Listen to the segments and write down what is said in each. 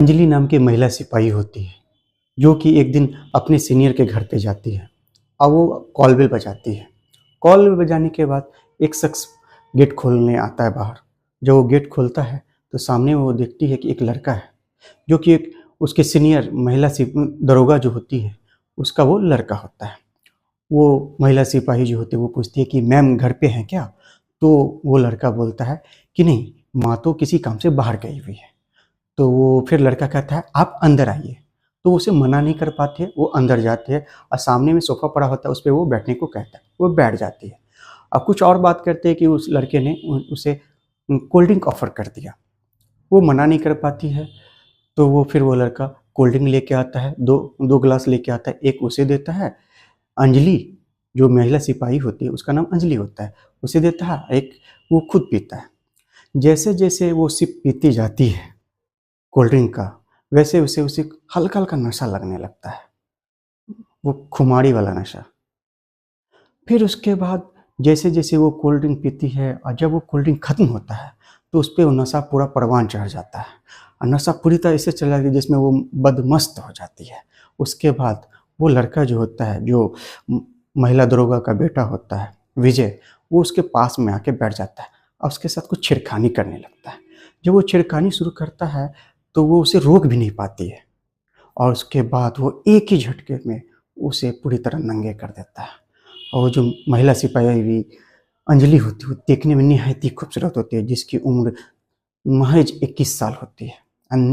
अंजलि नाम की महिला सिपाही होती है जो कि एक दिन अपने सीनियर के घर पे जाती है और वो कॉल बेल बजाती है। कॉल बेल बजाने के बाद एक शख्स गेट खोलने आता है बाहर। जब वो गेट खोलता है तो सामने वो देखती है कि एक लड़का है जो कि एक उसके सीनियर महिला दरोगा जो होती है उसका वो लड़का होता है। वो महिला सिपाही जो होती है वो पूछती है कि मैम घर पे हैं क्या? तो वो लड़का बोलता है कि नहीं, माँ तो किसी काम से बाहर गई हुई है। तो वो फिर लड़का कहता है आप अंदर आइए। तो उसे मना नहीं कर पाते, वो अंदर जाते हैं और सामने में सोफ़ा पड़ा होता है उस पे वो बैठने को कहता है, वो बैठ जाती है। अब कुछ और बात करते हैं कि उस लड़के ने उसे कोल्ड ड्रिंक ऑफ़र कर दिया, वो मना नहीं कर पाती है। तो वो फिर वो लड़का कोल्ड ड्रिंक लेके आता है, 2 गिलास लेके आता है, एक उसे देता है, अंजलि जो महिला सिपाही होती है उसका नाम अंजलि होता है, उसे देता है, एक वो खुद पीता है। जैसे-जैसे वो सिप पीती जाती है कोल्ड ड्रिंक का, वैसे उसे उसे हल्का-हल्का नशा लगने लगता है, वो खुमारी वाला नशा। फिर उसके बाद जैसे-जैसे वो कोल्ड ड्रिंक पीती है और जब वो कोल्ड ड्रिंक खत्म होता है, तो उसपे वो नशा पूरा परवान चढ़ जाता है और नशा पूरी तरह से चला गया जिसमें वो बदमस्त हो जाती है। उसके बाद वो लड़का जो होता है, जो महिला दरोगा का बेटा होता है, विजय, वो उसके पास में आके बैठ जाता है और उसके साथ कुछ छेड़खानी करने लगता है। जब वो छेड़खानी शुरू करता है, तो वो उसे रोक भी नहीं पाती है और उसके बाद वो एक ही झटके में उसे पूरी तरह नंगे कर देता है। और वो जो महिला सिपाही भी अंजलि होती है, वो देखने में निहायत ही खूबसूरत होती है, जिसकी उम्र महज 21 साल होती है।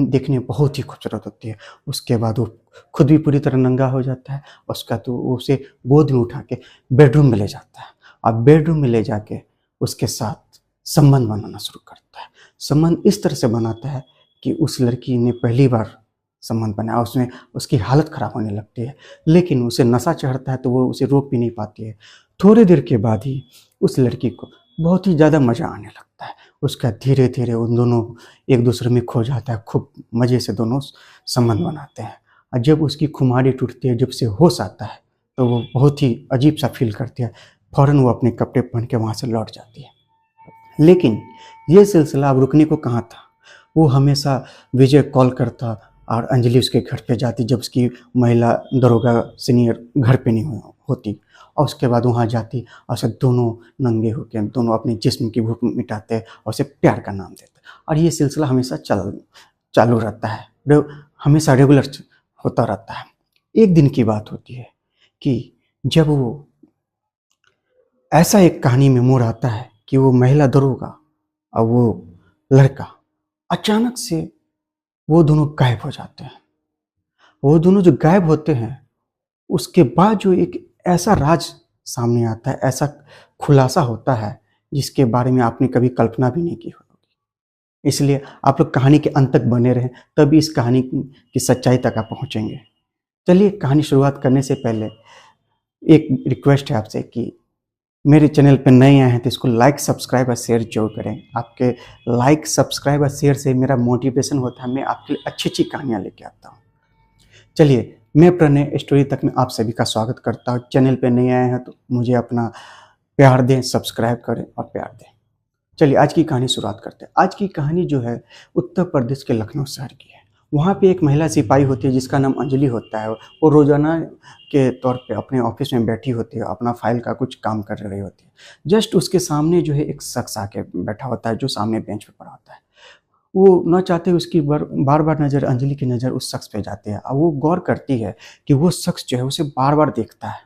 देखने में बहुत ही खूबसूरत होती है। उसके बाद वो खुद भी पूरी तरह नंगा हो जाता है और उसका तो वो उसे गोद में उठा के बेडरूम में ले जाता है और बेडरूम में ले जाके उसके साथ संबंध बनाना शुरू करता है। संबंध इस तरह से बनाता है कि उस लड़की ने पहली बार संबंध बनाया, उसमें उसकी हालत ख़राब होने लगती है, लेकिन उसे नशा चढ़ता है तो वो उसे रोक भी नहीं पाती है। थोड़ी देर के बाद ही उस लड़की को बहुत ही ज़्यादा मज़ा आने लगता है। उसका धीरे-धीरे उन दोनों एक-दूसरे में खो जाता है, खूब मज़े से दोनों संबंध बनाते हैं और जब उसकी खुमारी टूटती है, जब उसे होश आता है, तो वो बहुत ही अजीब-सा फ़ील करती है। फ़ौरन वो अपने कपड़े पहन के वहाँ से लौट जाती है। लेकिन ये सिलसिला अब रुकने को कहाँ था। वो हमेशा विजय कॉल करता और अंजलि उसके घर पे जाती जब उसकी महिला दरोगा सीनियर घर पे नहीं होती और उसके बाद वहाँ जाती और उसे दोनों नंगे होके दोनों अपने जिस्म की भूख मिटाते और उसे प्यार का नाम देते और ये सिलसिला हमेशा चालू रहता है, हमेशा रेगुलर होता रहता है। एक दिन की बात होती है कि जब वो ऐसा एक कहानी में मोड़ आता है कि वो महिला दरोगा और वो लड़का अचानक से वो दोनों गायब हो जाते हैं। वो दोनों जो गायब होते हैं, उसके बाद जो एक ऐसा राज सामने आता है, ऐसा खुलासा होता है, जिसके बारे में आपने कभी कल्पना भी नहीं की होगी। इसलिए आप लोग कहानी के अंत तक बने रहें, तभी इस कहानी की सच्चाई तक आप पहुँचेंगे। चलिए कहानी शुरुआत करने से पहले एक रिक्वेस्ट है आपसे कि मेरे चैनल पे नए आए हैं तो इसको लाइक, सब्सक्राइब और शेयर ज़रूर करें। आपके लाइक, सब्सक्राइब और शेयर से मेरा मोटिवेशन होता है, मैं आपके लिए अच्छी-अच्छी कहानियाँ लेके आता हूँ। चलिए, मैं प्रणय स्टोरी तक में आप सभी का स्वागत करता हूँ। चैनल पे नए आए हैं तो मुझे अपना प्यार दें, सब्सक्राइब करें और प्यार दें। चलिए आज की कहानी शुरुआत करते हैं। आज की कहानी जो है उत्तर प्रदेश के लखनऊ शहर की है। वहाँ पे एक महिला सिपाही होती है जिसका नाम अंजलि होता है। वो रोज़ाना के तौर पे अपने ऑफिस में बैठी होती है, अपना फाइल का कुछ काम कर रही होती है। जस्ट उसके सामने जो है एक शख्स आके बैठा होता है जो सामने बेंच पे पड़ा होता है। वो ना चाहते हुए उसकी बार-बार नज़र अंजलि की नज़र उस शख्स पे जाती है और वो गौर करती है कि वो शख्स जो है उसे बार-बार देखता है।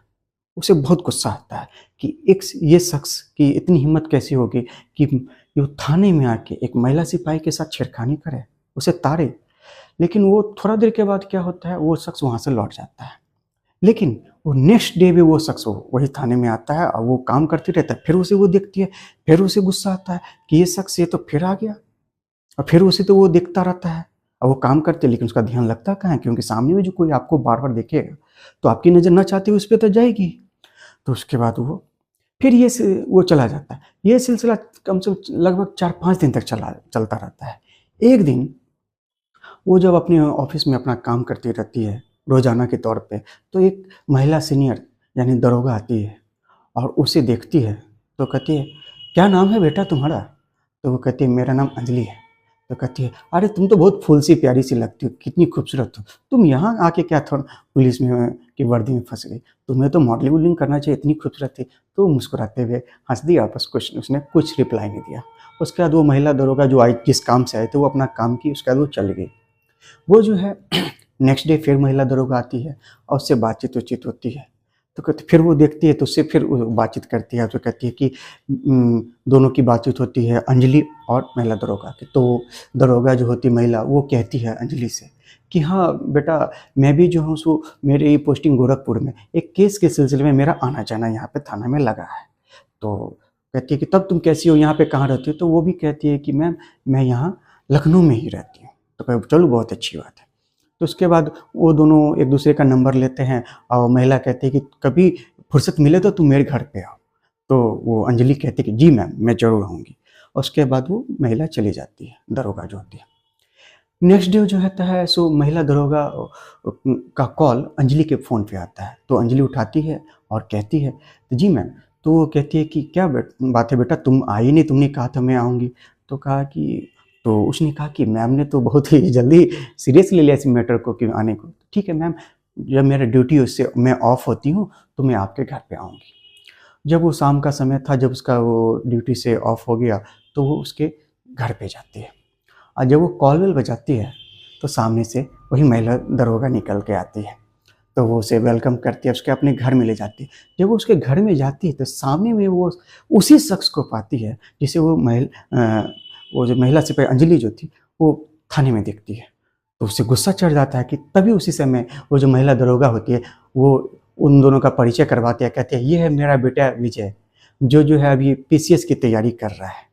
उसे बहुत गुस्सा आता है कि ये शख्स की इतनी हिम्मत कैसी होगी कि वो थाने में आके एक महिला सिपाही के साथ छेड़खानी करे, उसे ताड़े। लेकिन वो थोड़ा देर के बाद क्या होता है, वो शख्स वहाँ से लौट जाता है। लेकिन वो नेक्स्ट डे भी वो शख्स वही थाने में आता है और वो काम करती रहता है। फिर उसे वो देखती है, फिर उसे गुस्सा आता है कि ये शख्स ये तो फिर आ गया और फिर उसे तो वो देखता रहता है और वो काम करते लेकिन उसका ध्यान लगता कहाँ है, क्योंकि सामने में जो कोई आपको बार-बार देखेगा, तो आपकी नज़र ना चाहते हुए उस पे तो जाएगी। तो उसके बाद वो फिर वो चला जाता है। ये सिलसिला कम से कम लगभग 4-5 दिन तक चलता रहता है। एक दिन वो जब अपने ऑफ़िस में अपना काम करती रहती है, रोज़ाना के तौर पे, तो एक महिला सीनियर यानी दरोगा आती है और उसे देखती है, तो कहती है, "क्या नाम है बेटा तुम्हारा?" तो वो कहती है, "मेरा नाम अंजलि है।" तो कहती है, अरे तुम तो बहुत फूल सी प्यारी सी लगती हो, कितनी खूबसूरत हो, तुम यहाँ आके क्या थोड़ा पुलिस में की वर्दी में फंस गई, तुम्हें तो मॉडलिंग वॉडलिंग करना चाहिए, इतनी खूबसूरत थी। तो मुस्कुराते हुए हंस दिया, बस कुछ उसने कुछ रिप्लाई नहीं दिया। उसके बाद वो महिला दरोगा जो आई, जिस काम से आए थे, वो अपना काम की, उसके बाद वो चली गई। वो जो है नेक्स्ट डे फिर महिला दरोगा आती है और उससे बातचीत उचित होती है। तो कहते फिर वो देखती है तो उससे फिर वो बातचीत करती है, तो कहती है कि दोनों की बातचीत होती है अंजलि और महिला दरोगा की। तो दरोगा जो होती महिला, वो कहती है अंजलि से कि हाँ बेटा, मैं भी जो हूँ सो मेरी पोस्टिंग गोरखपुर में, एक केस के सिलसिले में मेरा आना जाना यहाँ पे थाना में लगा है। तो कहती है कि तब तुम कैसी हो, यहाँ पे कहाँ रहती हो? तो वो भी कहती है कि मैम मैं यहाँ लखनऊ में ही रहती हूँ। तो कहे चलो बहुत अच्छी बात है। तो उसके बाद वो दोनों एक दूसरे का नंबर लेते हैं और महिला कहती है कि कभी फुर्सत मिले तो तुम मेरे घर पे आओ। तो वो अंजलि कहती है कि जी मैम, मैं ज़रूर आऊँगी। और उसके बाद वो महिला चली जाती है, दरोगा जो होती है। नेक्स्ट डे जो रहता है सो महिला दरोगा का कॉल अंजलि के फ़ोन पे आता है। तो अंजलि उठाती है और कहती है जी मैम। तो वो कहती है कि क्या बात है बेटा, तुम आई नहीं, तुमने कहा था मैं आऊँगी। तो कहा कि तो उसने कहा कि मैम ने तो बहुत ही जल्दी सीरियस ले लिया इस मैटर को कि आने को। ठीक है मैम, जब मेरा ड्यूटी उससे मैं ऑफ होती हूँ तो मैं आपके घर पे आऊँगी। जब वो शाम का समय था, जब उसका वो ड्यूटी से ऑफ हो गया, तो वो उसके घर पे जाती है। और जब वो कॉल बेल बजाती है तो सामने से वही महिला दरोगा निकल के आती है। तो वो उसे वेलकम करती है, उसके अपने घर में ले जाती है। जब वो उसके घर में जाती है तो सामने में वो उसी शख्स को पाती है जिसे वो जो महिला सिपाही अंजलि जो थी, वो थाने में देखती है। तो उसे गुस्सा चढ़ जाता है कि तभी उसी समय वो जो महिला दरोगा होती है, वो उन दोनों का परिचय करवाती है। कहते हैं ये है मेरा बेटा विजय, जो है अभी पीसीएस की तैयारी कर रहा है।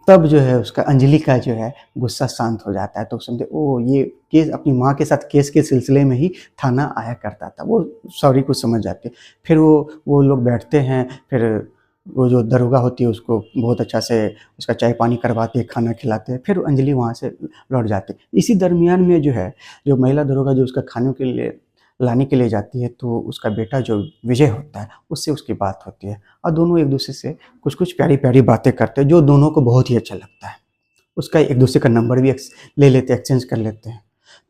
तब जो है उसका अंजलि का जो है गुस्सा शांत हो जाता है। तो समझे ओ ये केस अपनी माँ के साथ केस के सिलसिले में ही थाना आया करता था। वो सॉरी को समझ जाते। फिर वो लोग बैठते हैं। फिर वो जो दरोगा होती है उसको बहुत अच्छा से उसका चाय पानी करवाते हैं, खाना खिलाते हैं। फिर अंजलि वहाँ से लौट जाती है। इसी दरमियान में जो है, जो महिला दरोगा जो उसका खाने के लिए लाने के लिए जाती है, तो उसका बेटा जो विजय होता है उससे उसकी बात होती है और दोनों एक दूसरे से कुछ कुछ प्यारी प्यारी बातें करते हैं जो दोनों को बहुत ही अच्छा लगता है। उसका एक दूसरे का नंबर भी ले लेते हैं, एक्सचेंज कर लेते हैं।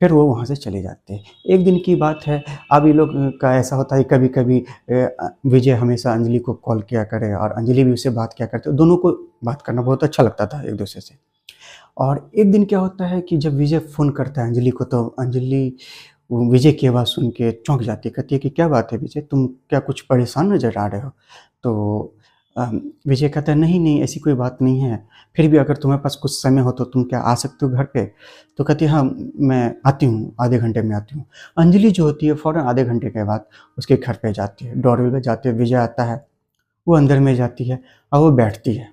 फिर वो वहाँ से चले जाते हैं। एक दिन की बात है, अब ये लोग का ऐसा होता है कभी कभी विजय हमेशा अंजलि को कॉल किया करे और अंजलि भी उससे बात किया करते, दोनों को बात करना बहुत अच्छा लगता था एक दूसरे से। और एक दिन क्या होता है कि जब विजय फ़ोन करता है अंजलि को, तो अंजलि वो विजय की आवाज़ सुन के चौंक जाती है। कहती है कि क्या बात है विजय, तुम क्या कुछ परेशान नज़र आ रहे हो? तो विजय कहता है नहीं नहीं, ऐसी कोई बात नहीं है, फिर भी अगर तुम्हारे पास कुछ समय हो तो तुम क्या आ सकते हो घर पे? तो कहती है हाँ, मैं आती हूँ, आधे घंटे में आती हूँ। अंजलि जो होती है फ़ौरन आधे घंटे के बाद उसके घर पे जाती है, डोरबेल बजाती है, विजय आता है, वो अंदर में जाती है और वो बैठती है।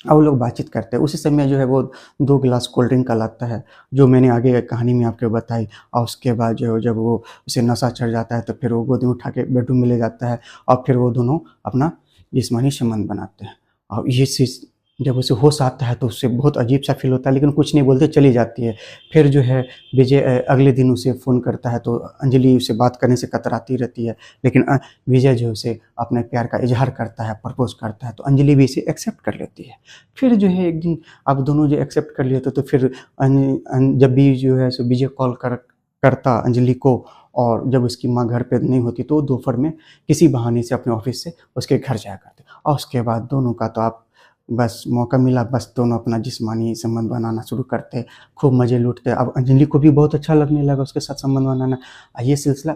और वो लोग बातचीत करते हैं। उसी समय जो है वो 2 गिलास कोल्ड ड्रिंक का लाता है, जो मैंने आगे कहानी में आपको बताई। और उसके बाद जो है जब वो उसे नशा चढ़ जाता है तो फिर वो गोदी में उठा के बेडरूम में ले जाता है और फिर वो दोनों अपना जिस्मानी संबंध बनाते हैं। और ये चीज़ जब उसे होश आता है तो उसे बहुत अजीब-सा फ़ील होता है, लेकिन कुछ नहीं बोलते चली जाती है। फिर जो है विजय अगले दिन उसे फ़ोन करता है तो अंजलि उसे बात करने से कतराती रहती है, लेकिन विजय जो है उसे अपने प्यार का इज़हार करता है, प्रपोज़ करता है, तो अंजलि भी इसे एक्सेप्ट कर लेती है। फिर जो है एक दिन अब दोनों जो एक्सेप्ट कर लिए तो फिर जब भी जो है सो विजय कॉल करता अंजलि को, और जब उसकी माँ घर पे नहीं होती तो दोपहर में किसी बहाने से अपने ऑफिस से उसके घर जाया करते। और उसके बाद दोनों का तो आप बस मौका मिला, बस दोनों अपना जिस्मानी संबंध बनाना शुरू करते, खूब मज़े लूटते। अब अंजलि को भी बहुत अच्छा लगने लगा उसके साथ संबंध बनाना। ये सिलसिला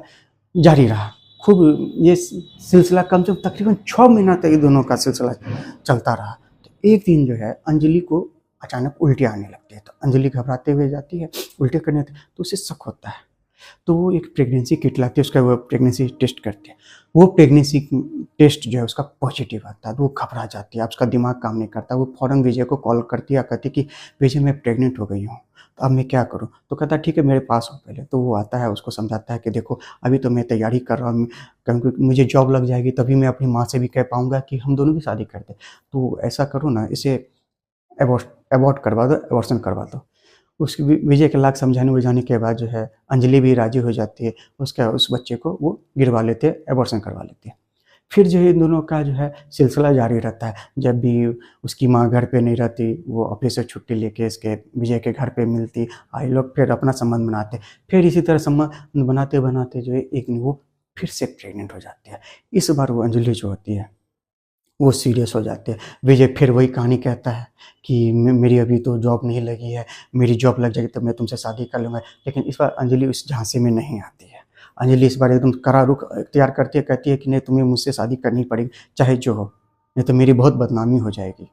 जारी रहा खूब। ये सिलसिला कम से कम तकरीबन 6 महीना तक ये दोनों का सिलसिला चलता रहा। तो एक दिन जो है अंजलि को अचानक उल्टियाँ आने लगती है, तो अंजलि घबराते हुए जाती है, उल्टी करने लगती है, तो उसे शक होता है। तो वो एक प्रेगनेंसी किट लाती है, उसका वो प्रेगनेंसी टेस्ट करते हैं। वो प्रेगनेंसी टेस्ट जो है उसका पॉजिटिव आता है, तो वो घबरा जाती है, अब उसका दिमाग काम नहीं करता। वो फ़ौरन विजय को कॉल करती है, कहती है कि विजय मैं प्रेग्नेंट हो गई हूँ, तो अब मैं क्या करूँ? तो कहता है ठीक है मेरे पास आओ पहले। तो वो आता है, उसको समझाता है कि देखो अभी तो मैं तैयारी कर रहा हूँ, क्योंकि मुझे जॉब लग जाएगी तभी मैं अपनी माँ से भी कह पाऊँगा कि हम दोनों की शादी कर दें। तो ऐसा करो ना, इसे एबॉर्ट एबॉर्ट करवा दो, एबॉर्शन करवा दो। उसकी विजय के लाख समझाने-बुझाने के बाद जो है अंजलि भी राज़ी हो जाती है। उसका उस बच्चे को वो गिरवा लेते हैं, एबॉर्शन करवा लेते हैं। फिर जो है इन दोनों का जो है सिलसिला जारी रहता है। जब भी उसकी माँ घर पे नहीं रहती, वो ऑफिस से छुट्टी लेके इसके विजय के घर पे मिलती, ये लोग फिर अपना संबंध बनाते। फिर इसी तरह संबंध बनाते-बनाते जो है एक दिन वो फिर से प्रेग्नेंट हो जाती है। इस बार वो अंजलि जो होती है वो सीरियस हो जाते हैं। विजय फिर वही कहानी कहता है कि मेरी अभी तो जॉब नहीं लगी है, मेरी जॉब लग जाएगी तब मैं तुमसे शादी कर लूँगा। लेकिन इस बार अंजलि उस झांसे में नहीं आती है। अंजलि इस बार एकदम कड़ा रुख इख्तियार करती है, कहती है कि नहीं, तुम्हें मुझसे शादी करनी पड़ेगी, चाहे जो हो, नहीं तो मेरी बहुत बदनामी हो जाएगी।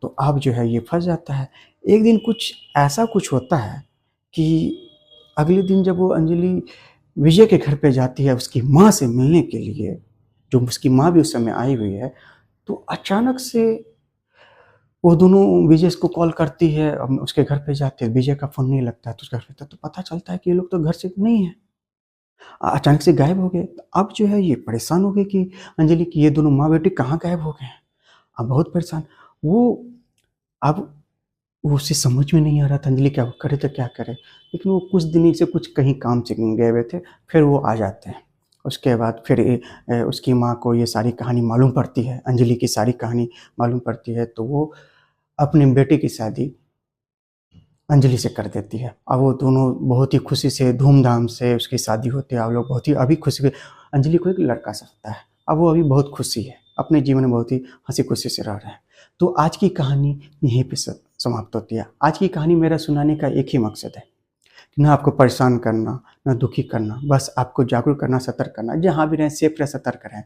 तो अब जो है ये फँस जाता है। एक दिन कुछ ऐसा कुछ होता है कि अगले दिन जब वो अंजलि विजय के घर पे जाती है उसकी माँ से मिलने के लिए, जो उसकी माँ भी उस समय आई हुई है, तो अचानक से वो दोनों विजय को कॉल करती है। उसके घर पे जाते हैं, विजय का फ़ोन नहीं लगता है, तो उसके घर पे तो पता चलता है कि ये लोग तो घर से नहीं है, अचानक से गायब हो गए। तो अब जो है ये परेशान हो गई कि अंजलि की ये दोनों माँ बेटी कहाँ गायब हो गए हैं। अब बहुत परेशान वो, अब वो उसे समझ में नहीं आ रहा था अंजलि क्या करे तो क्या करे। लेकिन वो कुछ दिन से कुछ कहीं काम से गए हुए थे, फिर वो आ जाते हैं। उसके बाद फिर उसकी माँ को ये सारी कहानी मालूम पड़ती है, अंजलि की सारी कहानी मालूम पड़ती है, तो वो अपने बेटे की शादी अंजलि से कर देती है। अब वो दोनों बहुत ही खुशी से धूमधाम से उसकी शादी होती है। अब लोग बहुत ही अभी खुशी से, अंजलि को एक लड़का सकता है। अब वो अभी बहुत खुशी है, अपने जीवन में बहुत ही हंसी खुशी से रह रहे हैं। तो आज की कहानी यहीं पे समाप्त होती है। आज की कहानी मेरा सुनाने का एक ही मकसद है, ना आपको परेशान करना, ना दुखी करना, बस आपको जागरूक करना, सतर्क करना। जहाँ भी रहें सेफ रहें, सतर्क रहें।